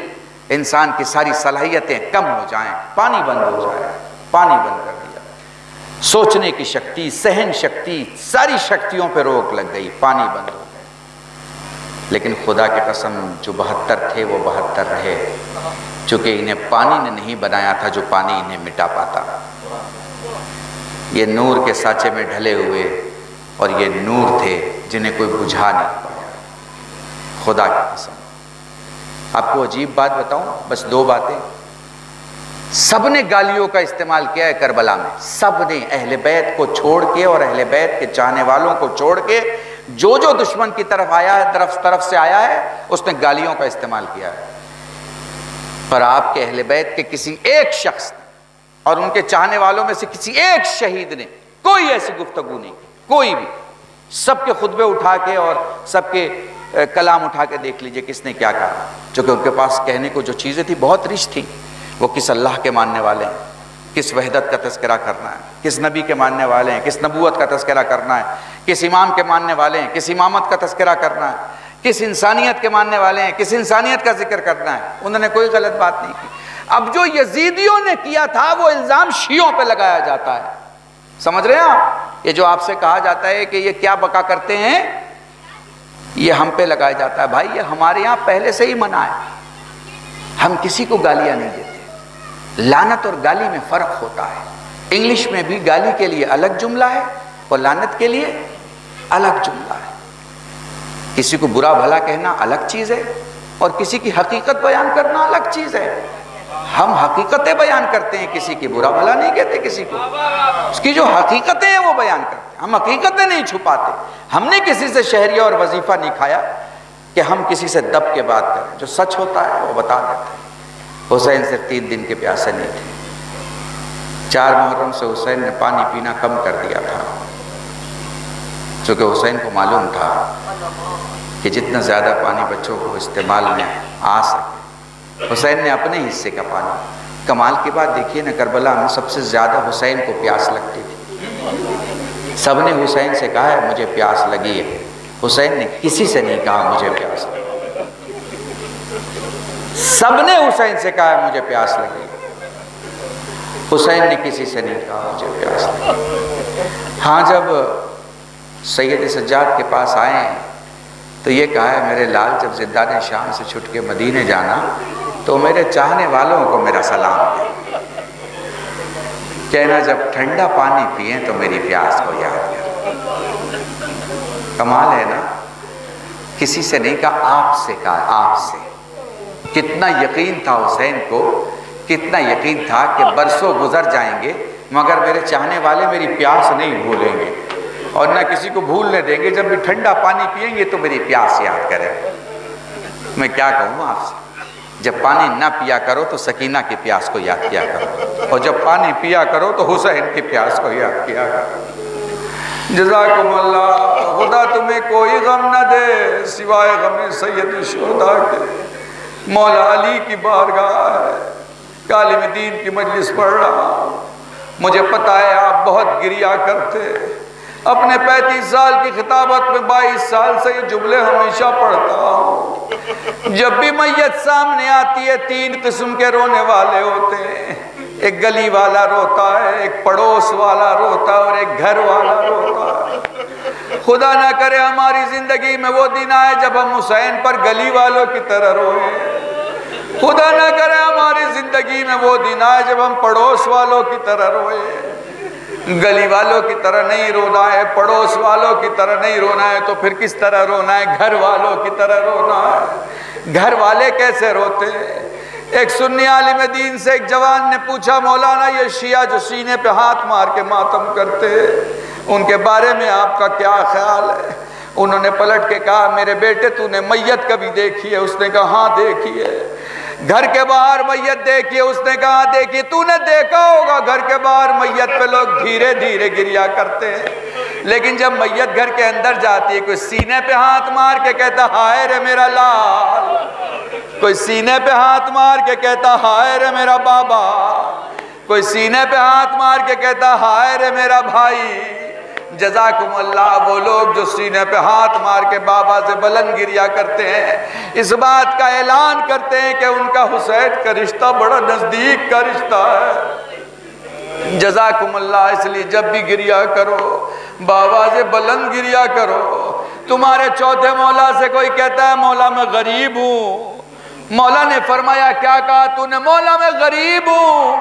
Speaker 2: انسان کی ساری صلاحیتیں کم ہو جائیں، پانی بند ہو جائے، پانی بند کر دیا۔ سوچنے کی شکتی، سہن شکتی، ساری شکتیوں پہ روک لگ گئی، پانی بند ہو گئے۔ لیکن خدا کی قسم جو 72 تھے وہ 72 رہے، چونکہ انہیں پانی نے نہیں بنایا تھا جو پانی انہیں مٹا پاتا۔ یہ نور کے سانچے میں ڈھلے ہوئے، اور یہ نور تھے جنہیں کوئی بجھا نہیں پایا۔ خدا کی قسم آپ کو عجیب بات بتاؤں، بس 2 باتیں۔ سب نے گالیوں کا استعمال کیا ہے کربلا میں، سب نے، اہل بیت کو چھوڑ کے اور اہل بیت کے چاہنے والوں کو چھوڑ کے، جو جو دشمن کی طرف آیا ہے، طرف سے آیا ہے، اس نے گالیوں کا استعمال کیا ہے۔ پر آپ کے اہل بیت کے کسی ایک شخص نے اور ان کے چاہنے والوں میں سے کسی ایک شہید نے کوئی ایسی گفتگو نہیں کی، کوئی بھی۔ سب کے خطبے اٹھا کے اور سب کے کلام اٹھا کے دیکھ لیجئے کس نے کیا کہا، چونکہ ان کے پاس کہنے کو جو چیزیں تھی بہت رچ تھی۔ وہ کس اللہ کے ماننے والے ہیں، کس وحدت کا تذکرہ کرنا ہے، کس نبی کے ماننے والے ہیں، کس نبوت کا تذکرہ کرنا ہے، کس امام کے ماننے والے ہیں، کس امامت کا تذکرہ کرنا ہے، کس انسانیت کے ماننے والے ہیں، کس انسانیت کا ذکر کرنا ہے. انہوں نے کوئی غلط بات نہیں کی. اب جو یزیدیوں نے کیا تھا وہ الزام شیعوں پہ لگایا جاتا ہے. سمجھ رہے ہیں آپ؟ یہ جو آپ سے کہا جاتا ہے کہ یہ کیا بکا کرتے ہیں، یہ ہم پہ لگایا جاتا ہے. بھائی یہ ہمارے یہاں پہلے سے ہی منع ہے، ہم کسی کو گالیاں نہیں دیتے. لعنت اور گالی میں فرق ہوتا ہے. انگلش میں بھی گالی کے لیے الگ جملہ ہے اور لعنت کے لیے الگ جملہ ہے. کسی کو برا بھلا کہنا الگ چیز ہے اور کسی کی حقیقت بیان کرنا الگ چیز ہے. ہم حقیقتیں بیان کرتے ہیں، کسی کی برا بھلا نہیں کہتے. کسی کو اس کی جو حقیقتیں ہیں وہ بیان کرتے ہیں. ہم حقیقتیں نہیں چھپاتے. ہم نے کسی سے شہریہ اور وظیفہ نہیں کھایا کہ ہم کسی سے دب کے بات کریں. جو سچ ہوتا ہے وہ بتا دیتے ہیں. حسین صرف 3 دن کے پیاسے نہیں تھے. 4 محرم سے حسین نے پانی پینا کم کر دیا تھا، چونکہ حسین کو معلوم تھا کہ جتنا زیادہ پانی بچوں کو استعمال میں آ سکے. حسین نے اپنے حصے کا پانی. کمال کی بات دیکھیے نا، کربلا میں سب سے زیادہ حسین کو پیاس لگتی تھی. سب نے حسین سے کہا ہے مجھے پیاس لگی ہے. حسین نے کسی سے نہیں کہا مجھے پیاس لگی. سب نے حسین سے کہا ہے مجھے پیاس لگی. حسین نے کسی سے نہیں کہا مجھے پیاس لگی. ہاں جب سید سجاد کے پاس آئے ہیں تو یہ کہا ہے میرے لال جب زندان شام سے چھٹ کے مدینے جانا تو میرے چاہنے والوں کو میرا سلام دے. کہنا جب ٹھنڈا پانی پئیں تو میری پیاس کو یاد کر. کمال ہے نا. کسی سے نہیں کہا، آپ سے کہا. آپ سے. کتنا یقین تھا حسین کو، کتنا یقین تھا کہ برسوں گزر جائیں گے مگر میرے چاہنے والے میری پیاس نہیں بھولیں گے اور نہ کسی کو بھولنے دیں گے. جب بھی ٹھنڈا پانی پئیں گے تو میری پیاس یاد کریں. میں کیا کہوں آپ سے، جب پانی نہ پیا کرو تو سکینہ کی پیاس کو یاد کیا کرو اور جب پانی پیا کرو تو حسین کی پیاس کو یاد کیا کرو. جزاکم اللہ. خدا تمہیں کوئی غم نہ دے سوائے غم سید الشہداء کے. مولا علی کی بارگاہ ہے، کالم دین کی مجلس پڑھ رہا ہوں. مجھے پتا ہے آپ بہت گریا کرتے. اپنے 35 سال کی خطابت میں 22 سال سے یہ جملے ہمیشہ پڑھتا ہوں. جب بھی میت سامنے آتی ہے 3 قسم کے رونے والے ہوتے ہیں. ایک گلی والا روتا ہے، ایک پڑوس والا روتا ہے اور ایک گھر والا روتا ہے. خدا نہ کرے ہماری زندگی میں وہ دن آئے جب ہم حسین پر گلی والوں کی طرح روئیں. خدا نہ کرے ہماری زندگی میں وہ دن آئے جب ہم پڑوس والوں کی طرح روئیں. گلی والوں کی طرح نہیں رونا ہے، پڑوس والوں کی طرح نہیں رونا ہے، تو پھر کس طرح رونا ہے؟ گھر والوں کی طرح رونا ہے. گھر والے کیسے روتے ہیں؟ ایک سنی عالم دین سے ایک جوان نے پوچھا مولانا یہ شیعہ جو سینے پہ ہاتھ مار کے ماتم کرتے ان کے بارے میں آپ کا کیا خیال ہے؟ انہوں نے پلٹ کے کہا میرے بیٹے تو نے میت کبھی دیکھی ہے؟ اس نے کہا ہاں دیکھی ہے. گھر کے باہر میت دیکھی ہے؟ اس نے کہا دیکھی. تو نے دیکھا ہوگا گھر کے باہر میت پہ لوگ دھیرے دھیرے گریا کرتے ہیں، لیکن جب میت گھر کے اندر جاتی ہے کوئی سینے پہ ہاتھ مار کے کہتا ہائے رے میرا لال، کوئی سینے پہ ہاتھ مار کے کہتا ہائے رے میرا بابا، کوئی سینے پہ ہاتھ مار کے کہتا ہائے رے میرا بھائی. جزاکم اللہ. وہ لوگ جو سینے پہ ہاتھ مار کے بابا سے بلند گریا کرتے ہیں اس بات کا اعلان کرتے ہیں کہ ان کا حسین کا رشتہ بڑا نزدیک کا رشتہ ہے. جزاکم اللہ. اس لیے جب بھی گریا کرو بابا سے بلند گریا کرو. تمہارے چوتھے مولا سے کوئی کہتا ہے مولا میں غریب ہوں، مولا نے فرمایا کیا کہا تو نے؟ مولا میں غریب ہوں.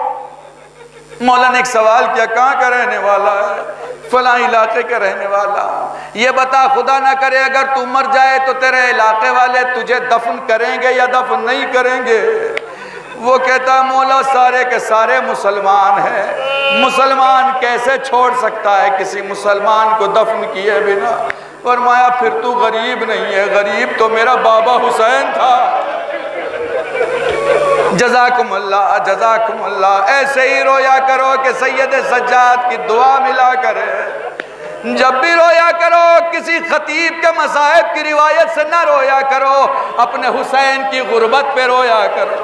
Speaker 2: مولا نے ایک سوال کیا کہاں کا رہنے والا ہے؟ فلاں علاقے کا رہنے والا. یہ بتا خدا نہ کرے اگر تو مر جائے تو تیرے علاقے والے تجھے دفن کریں گے یا دفن نہیں کریں گے؟ وہ کہتا مولا سارے کے سارے مسلمان ہیں، مسلمان کیسے چھوڑ سکتا ہے کسی مسلمان کو دفن کیے بنا؟ فرمایا پھر تو غریب نہیں ہے، غریب تو میرا بابا حسین تھا. جزاکم اللہ. جزاکم اللہ. ایسے ہی رویا کرو کہ سید سجاد کی دعا ملا کرے. جب بھی رویا کرو کسی خطیب کے مصائب کی روایت سے نہ رویا کرو، اپنے حسین کی غربت پہ رویا کرو.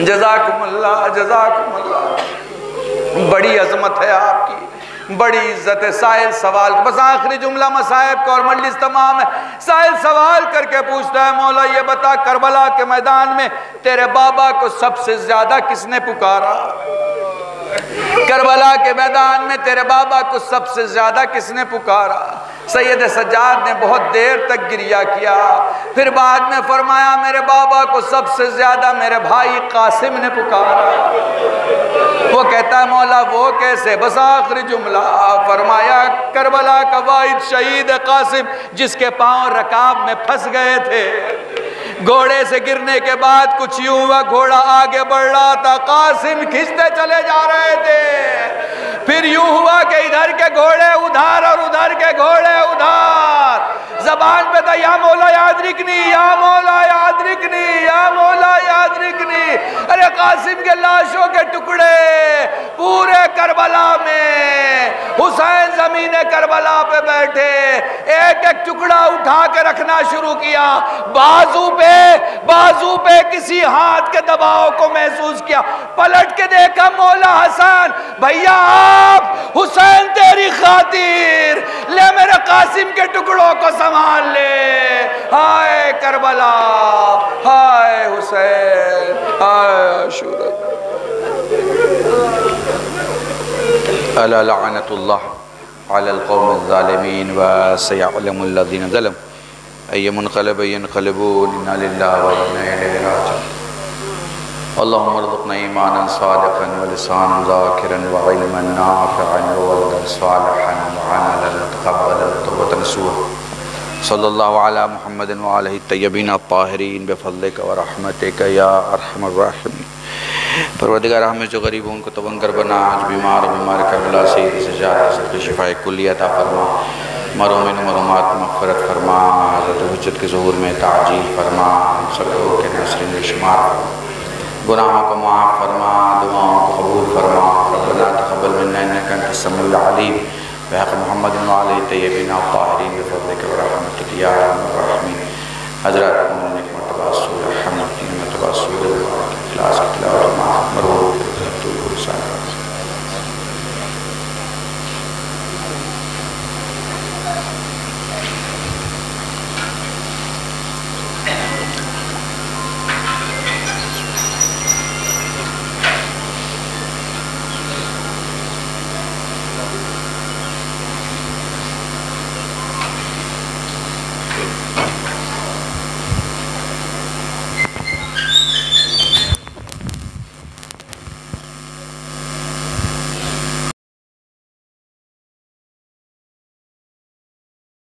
Speaker 2: جزاکم اللہ، جزاکم اللہ، بڑی عظمت ہے آپ کی، بڑی عزت ہے۔ سائل سوال، بس آخری جملہ مصائب کا اور مجلس تمام ہے۔ سائل سوال کر کے پوچھتا ہے مولا یہ بتا کربلا کے میدان میں تیرے بابا کو سب سے زیادہ کس نے پکارا؟ کربلا کے میدان میں تیرے بابا کو سب سے زیادہ کس نے پکارا؟ سید سجاد نے بہت دیر تک گریہ کیا، پھر بعد میں فرمایا میرے بابا کو سب سے زیادہ میرے بھائی قاسم نے پکارا۔ وہ کہتا ہے مولا وہ کیسے؟ بس آخری جملہ فرمایا کربلا کا واحد شہید قاسم جس کے پاؤں رکاب میں پھنس گئے تھے، گھوڑے سے گرنے کے بعد کچھ یوں ہوا گھوڑا آگے بڑھ رہا تھا، قاسم کھنچتے چلے جا رہے تھے، پھر یوں ہوا کہ ادھر کے گھوڑے ادھر اور ادھر کے گھوڑے ادھر، زبان پہ تھا یا مولا یاد رکھنی، یا مولا یاد رکھنی، یا مولا یاد رکھنی۔ ارے قاسم کے لاشوں کے ٹکڑے پورے کربلا میں، حسین زمین کربلا پہ بیٹھے، ایک ایک ٹکڑا اٹھا کے رکھنا شروع کیا، بازو پہ کسی ہاتھ کے دباؤ کو محسوس کیا، پلٹ کے دیکھا مولا حسن، بھیا آپ حسین تیری خاطر لے میرے قاسم کے ٹکڑوں کو سنبھال لے، ہائے کربلا، ہائے حسین، ہائے عاشورہ۔ الا لعنت اللہ علی القوم الظالمین وسیعلم الذین ظلموا ای منقلب ینقلبون انا للہ و انا الیہ راجعون۔ اللہم ارزقنا ایمانا صادقا ولسانا ذاکرا وعلما نافعا وولدا صالحا وعملا متقبلا وتوبة نصوحا۔ صلی اللہ علی محمد وآلہ الطیبین الطاہرین بفضلک ورحمتک یا ارحم الراحمین۔ پروردگار ہمیں جو غریب ہوں ان کو تونگر بنا، آج بیمار کربلا سید سجاد صدق شفاء کلی عطا فرما، مرحومین و مرحومات مغفرت فرما، حضرت حجت کے ظہور میں تعجیل فرما، سب لوگوں کے ناصرین و شمار فرما، گناہوں کو معاف فرما، دعاؤں کو قبول فرما۔ ربنا تقبل منا انک انت السمیع العلیم، بحق محمد و آلہ الطیبین الطاہرین بفضلک ورحمتک یا ارحم الراحمین۔ حضرات مومنین ایک مرتبہ سورہ حمد، تین مرتبہ سورہ اخلاص کی تلاوت، مرحوم